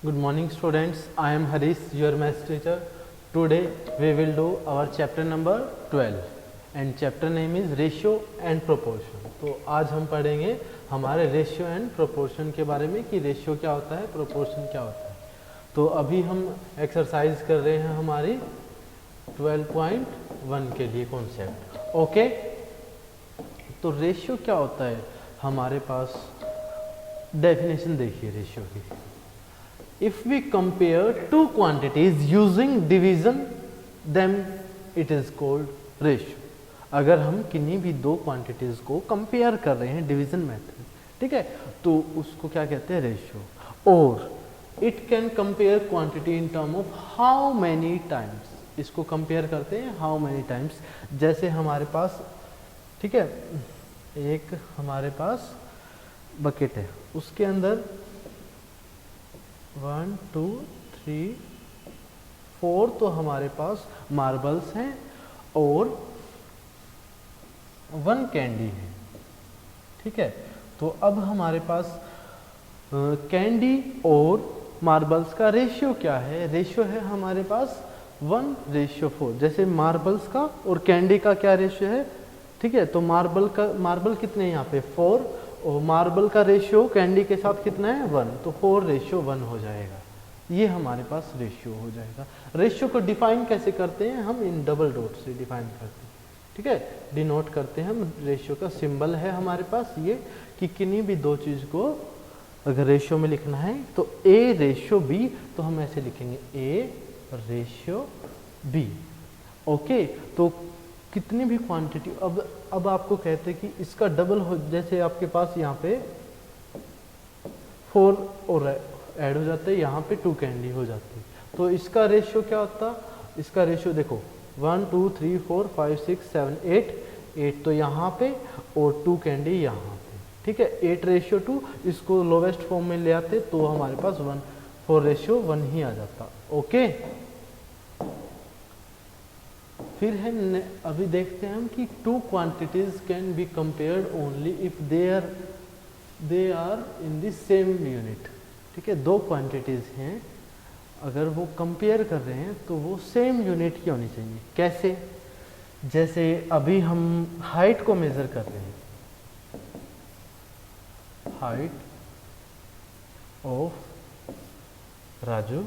Good morning students, I am Harish, your maths teacher. Today we will do our chapter number 12 and chapter name is ratio and proportion. तो आज हम पढ़ेंगे हमारे ratio and proportion के बारे में कि रेशियो क्या होता है, प्रोपोर्शन क्या होता है. तो अभी हम एक्सरसाइज कर रहे हैं हमारी 12.1 के लिए कॉन्सेप्ट. ओके, तो रेशियो क्या होता है. हमारे पास डेफिनेशन देखिए रेशियो की. If we compare two quantities using division, then it is called ratio. अगर हम किन्हीं भी दो क्वांटिटीज को कंपेयर कर रहे हैं डिवीजन मेथड, ठीक है, तो उसको क्या कहते हैं, रेशियो. और it can compare quantity in term of how many times. इसको कंपेयर करते हैं हाउ मैनी टाइम्स. जैसे हमारे पास, ठीक है, एक हमारे पास बकेट है, उसके अंदर 1 2 3 4 तो हमारे पास मार्बल्स हैं और 1 कैंडी है, ठीक है. तो अब हमारे पास कैंडी और मार्बल्स का रेशियो क्या है. रेशियो है हमारे पास 1:4. जैसे मार्बल्स का और कैंडी का क्या रेशियो है, ठीक है. तो मार्बल कितने हैं यहाँ पे 4 और मार्बल का रेशियो कैंडी के साथ कितना है 1, तो 4:1 हो जाएगा. ये हमारे पास रेशियो हो जाएगा. रेशियो को डिफाइन कैसे करते हैं हम, इन डबल डॉट से डिफाइन करते हैं, ठीक है, डिनोट करते हैं हम. रेशियो का सिंबल है हमारे पास ये कि किन्हीं भी दो चीज़ को अगर रेशियो में लिखना है तो A:B, तो हम ऐसे लिखेंगे A:B. ओके, तो कितनी भी क्वांटिटी, अब आपको कहते हैं कि इसका डबल हो, जैसे आपके पास यहाँ पे 4 और ऐड हो जाते हैं, यहाँ पे 2 कैंडी हो जाती है, तो इसका रेशियो क्या होता. इसका रेशियो देखो 1 2 3 4 5 6 7 8 तो यहाँ पे और 2 कैंडी यहाँ पे, ठीक है. 8:2. इसको लोवेस्ट फॉर्म में ले आते तो हमारे पास 4:1 ही आ जाता. ओके, फिर है अभी देखते हैं हम कि two quantities can be compared only if they are in the same unit. ठीक है, दो क्वांटिटीज हैं, अगर वो कंपेयर कर रहे हैं तो वो सेम यूनिट की होनी चाहिए. कैसे, जैसे अभी हम हाइट को मेजर कर रहे हैं, height of Raju,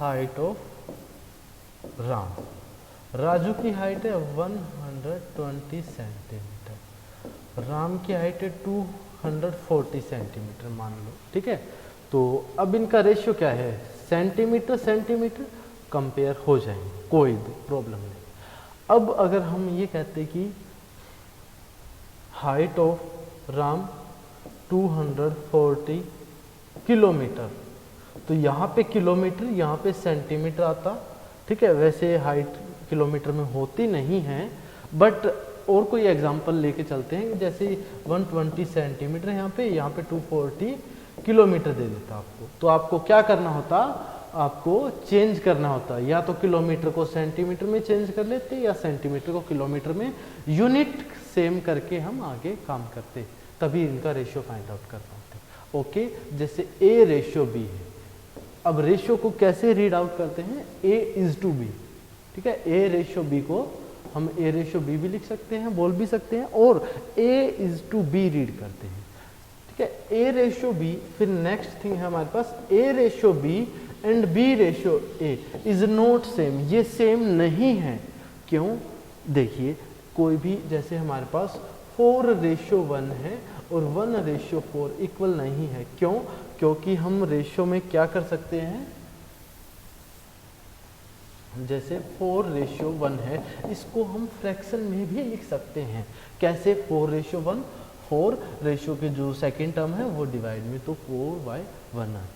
height of Ram. Raju की हाइट है 120 सेंटीमीटर, राम की हाइट है 240 सेंटीमीटर मान लो, ठीक है. तो अब इनका रेशियो क्या है, सेंटीमीटर सेंटीमीटर कंपेयर हो जाएंगे, कोई प्रॉब्लम नहीं. अब अगर हम ये कहते हैं कि हाइट ऑफ राम 240 किलोमीटर, तो यहाँ पे किलोमीटर, यहाँ पे सेंटीमीटर आता, ठीक है. वैसे हाइट किलोमीटर में होती नहीं है, बट और कोई एग्जांपल लेके चलते हैं. जैसे 120 सेंटीमीटर यहाँ पे 240 किलोमीटर दे देता आपको, तो आपको क्या करना होता, आपको चेंज करना होता, या तो किलोमीटर को सेंटीमीटर में चेंज कर लेते या सेंटीमीटर को किलोमीटर में. यूनिट सेम करके हम आगे काम करते, तभी इनका रेशियो फाइंड आउट कर पाते. ओके, जैसे A:B है. अब रेशियो को कैसे रीड आउट करते हैं, A:B, ठीक है. A:B को हम A:B भी लिख सकते हैं, बोल भी सकते हैं, और A:B रीड करते हैं, ठीक है. A:B. फिर नेक्स्ट थिंग है हमारे पास A:B and B:A is not same. ये सेम नहीं है. क्यों, देखिए कोई भी, जैसे हमारे पास 4:1 है और 1:4 इक्वल नहीं है. क्यों, क्योंकि हम रेशियो में क्या कर सकते हैं, जैसे 4:1 है, इसको हम फ्रैक्शन में भी लिख सकते हैं. कैसे, 4:1, 4 रेशियो के जो सेकेंड टर्म है वो डिवाइड में, तो 4/1 आते हैं,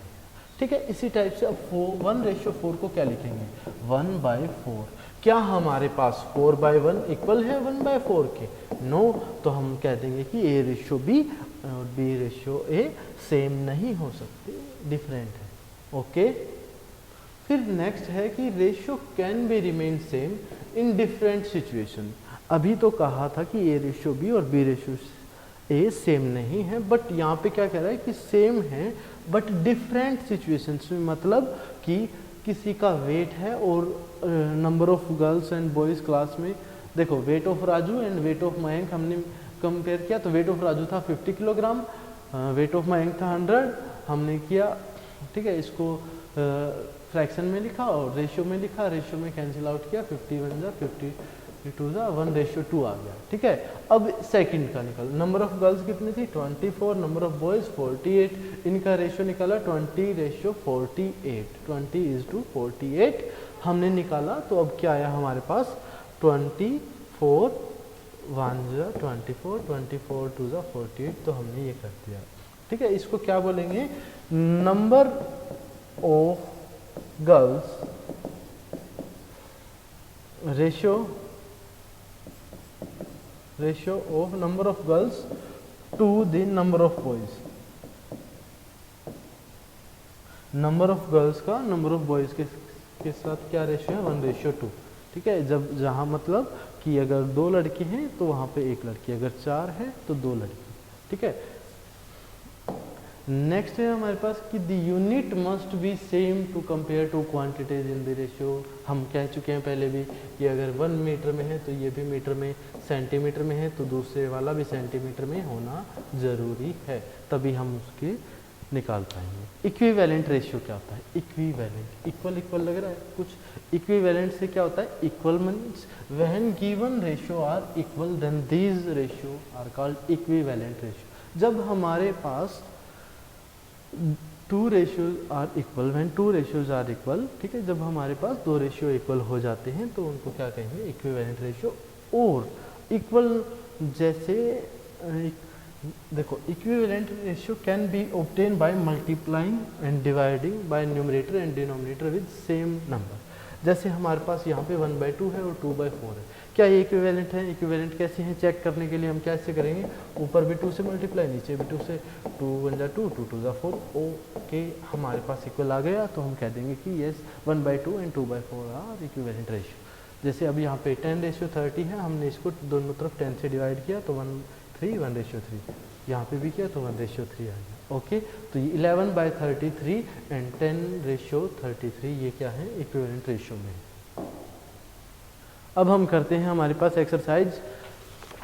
ठीक है. इसी टाइप से अब 1:4 को क्या लिखेंगे, 1/4. क्या हमारे पास 4/1 इक्वल है 1/4 के, नो. तो हम कह देंगे कि A:B और B:A सेम नहीं हो सकते, डिफरेंट है. ओके, फिर नेक्स्ट है कि ratio can be remain same in different situation. अभी तो कहा था कि A:B और B:A ए सेम नहीं है, बट यहाँ पे क्या कह रहा है कि सेम है बट डिफरेंट सिचुएशंस में, मतलब कि किसी का वेट है और number of girls and boys class में, देखो weight of Raju and weight of Mayank हमने कंपेयर किया, तो वेट ऑफ राजू था 50 किलोग्राम, वेट ऑफ मयंक था 100 हमने किया, ठीक है। इसको फ्रैक्शन में लिखा और रेशियो में लिखा, रेशियो में कैंसिल आउट किया, 51 जा 52 जा 1:2 आ गया, ठीक है। अब सेकंड का निकल, नंबर ऑफ गर्ल्स कितनी थी 24, नंबर ऑफ बॉयज़ 48, इनका रेशियो निकाला 20:48, 20:48 हमने निकाला। तो अब क्या आया हमारे पास 24 1 जा 24, 24 2 जा 48, तो हमने ये कर दिया, ठीक है। इसको क्या बोलेंगे, number of girls ratio of number of girls to the number of boys, number of girls का नंबर ऑफ बॉयज के साथ क्या रेशियो है 1:2, ठीक है। जब जहाँ मतलब कि अगर 2 लड़के हैं तो वहाँ पे 1 लड़की, अगर 4 है तो 2 लड़की, ठीक है। नेक्स्ट है हमारे पास कि the unit must be same to compare two quantities in the ratio. हम कह चुके हैं पहले भी कि अगर 1 मीटर में है तो ये भी मीटर में, सेंटीमीटर में है तो दूसरे वाला भी सेंटीमीटर में होना ज़रूरी है, तभी हम उसके निकाल पाएंगे। इक्विवेलेंट रेशियो क्या होता है, इक्विवेलेंट, इक्वल इक्वल लग रहा है कुछ, इक्विवेलेंट से क्या होता है, equal means when given ratio are equal then these ratio are called equivalent ratio. जब हमारे पास 2 ratios are equal, when 2 ratios are equal, ठीक है, जब हमारे पास 2 रेशियो इक्वल हो जाते हैं तो उनको क्या कहेंगे, इक्विवेलेंट रेशियो। और इक्वल जैसे देखो, equivalent ratio can be obtain by multiplying and dividing by numerator and denominator with same number. जैसे हमारे पास यहाँ पे 1/2 है और 2/4 है, क्या ये इक्विवेलेंट है, इक्विवेलेंट कैसे हैं चेक करने के लिए हम कैसे करेंगे, ऊपर भी 2 से मल्टीप्लाई, नीचे भी 2 से, 2 1 जा 2, 2 2 जा 4, ओके हमारे पास इक्वल आ गया, तो हम कह देंगे कि yes 1/2 and 2/4 are equivalent ratio. जैसे अब यहाँ पे 10:30 है, हमने इसको दोनों तरफ 10 से डिवाइड किया तो 1:3, यहाँ पे भी किया तो 1:3 आ गया, ओके। तो ये 11/33 एंड 10:33 ये क्या है, इक्विवेलेंट रेशियो में। अब हम करते हैं, हमारे पास एक्सरसाइज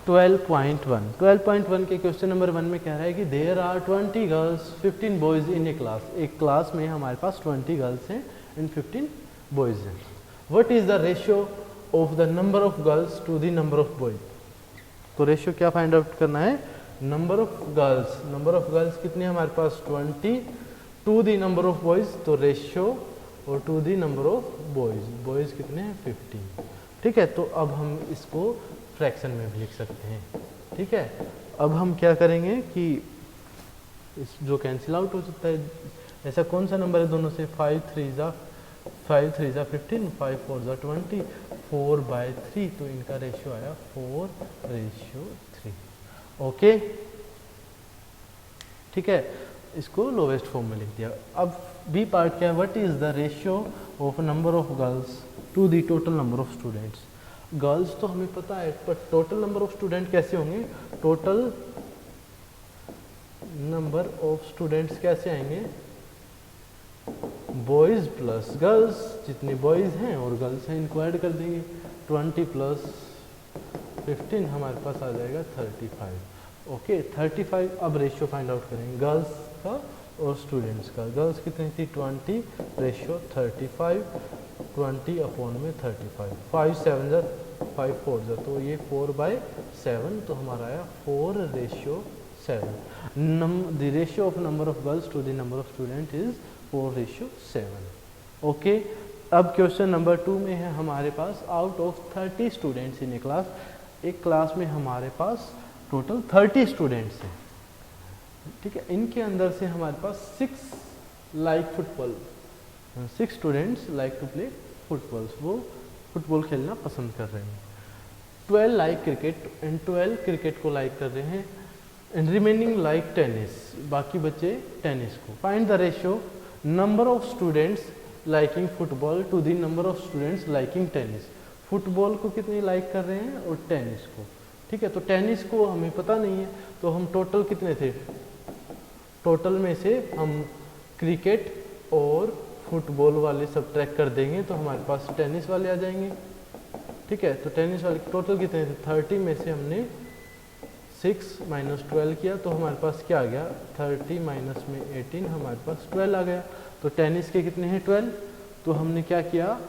12.1। 12.1 के क्वेश्चन नंबर 1 में कह रहा है कि there are 20 girls 15 boys in a class. एक क्लास में हमारे पास 20 गर्ल्स हैं एंड 15 बॉयज़ हैं। What is the ratio of the number of girls to the number of boys. तो रेशियो क्या फाइंड आउट करना है, नंबर ऑफ गर्ल्स कितनी है हमारे पास 20 to the number of boys, तो रेशियो और to the number of boys कितने हैं 15, ठीक है। तो अब हम इसको फ्रैक्शन में भी लिख सकते हैं, ठीक है। अब हम क्या करेंगे कि इस जो कैंसिल आउट हो सकता है, ऐसा कौन सा नंबर है दोनों से, 5 3 जा 15, 5 4 जा 20, 4/3, तो इनका रेशियो आया 4:3, ओके, ठीक है। इसको लोवेस्ट फॉर्म में लिख दिया। अब बी पार्ट क्या है, what is the ratio of number of girls to the total number of students. Girls तो हमें पता है, पर टोटल नंबर ऑफ स्टूडेंट कैसे होंगे, टोटल नंबर ऑफ स्टूडेंट्स कैसे आएंगे, बॉयज़ प्लस गर्ल्स, जितने बॉयज़ हैं और गर्ल्स हैं इनको ऐड कर देंगे, 20 + 15 हमारे पास आ जाएगा 35, ओके 35। अब रेशियो फाइंड आउट करेंगे गर्ल्स का और स्टूडेंट्स का। गर्ल्स कितनी थी 20, रेशियो 35, 20/35, 5 7 जा 5 4 जा, तो ये 4/7, तो हमारा आया 4:7। The ratio of number of girls to the number of student is 4:7, okay. अब क्वेश्चन नंबर 2 में है हमारे पास, out of 30 students in a class, एक क्लास में हमारे पास टोटल 30 स्टूडेंट्स हैं, ठीक है। इनके अंदर से हमारे पास 6 like football, 6 students like to play footballs, वो फुटबॉल खेलना पसंद कर रहे हैं। 12 लाइक क्रिकेट एंड 12 क्रिकेट को लाइक कर रहे हैं, एंड रिमेनिंग लाइक टेनिस, बाकी बच्चे टेनिस को। Find the ratio number of students liking football to the number of students liking tennis. Football को कितने लाइक कर रहे हैं और टेनिस को, ठीक है। तो टेनिस को हमें पता नहीं है, तो हम टोटल कितने थे, टोटल में से हम क्रिकेट और फुटबॉल वाले सब ट्रैक कर देंगे तो हमारे पास टेनिस वाले आ जाएंगे। ठीक है, तो टेनिस वाले टोटल कितने थे, 30 में से हमने 6 माइनस 12 किया तो हमारे पास क्या आ गया, 30 माइनस में 18 हमारे पास 12 आ गया। तो टेनिस के कितने हैं 12, तो हमने क्या किया,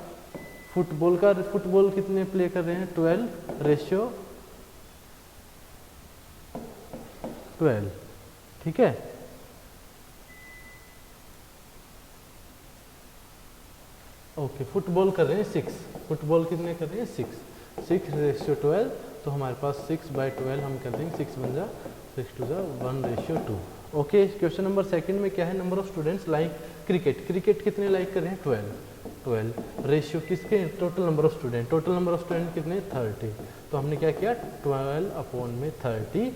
फुटबॉल कितने प्ले कर रहे हैं 12:12। ठीक है, ओके फुटबॉल कर रहे हैं 6, फुटबॉल कितने कर रहे हैं 6:12, तो हमारे पास 6/12 हम कर देंगे, 6 बन जा 6 2 जा 1:2। ओके, क्वेश्चन नंबर सेकंड में क्या है, number of students like cricket कितने लाइक कर रहे हैं 12 रेशियो किसके, टोटल नंबर ऑफ स्टूडेंट कितने 30, तो हमने क्या किया 12/30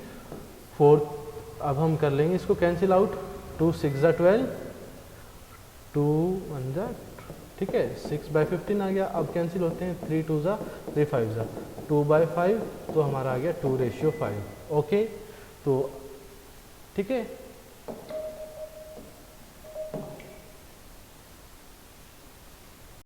4। अब हम कर लेंगे इसको कैंसिल आउट, 2 6 जा 12, 2 1 जा, ठीक है 6/15 आ गया। अब कैंसिल होते हैं, 3 2 जा 3 5 जा 2/5, तो हमारा आ गया 2:5। ओके, तो ठीक है।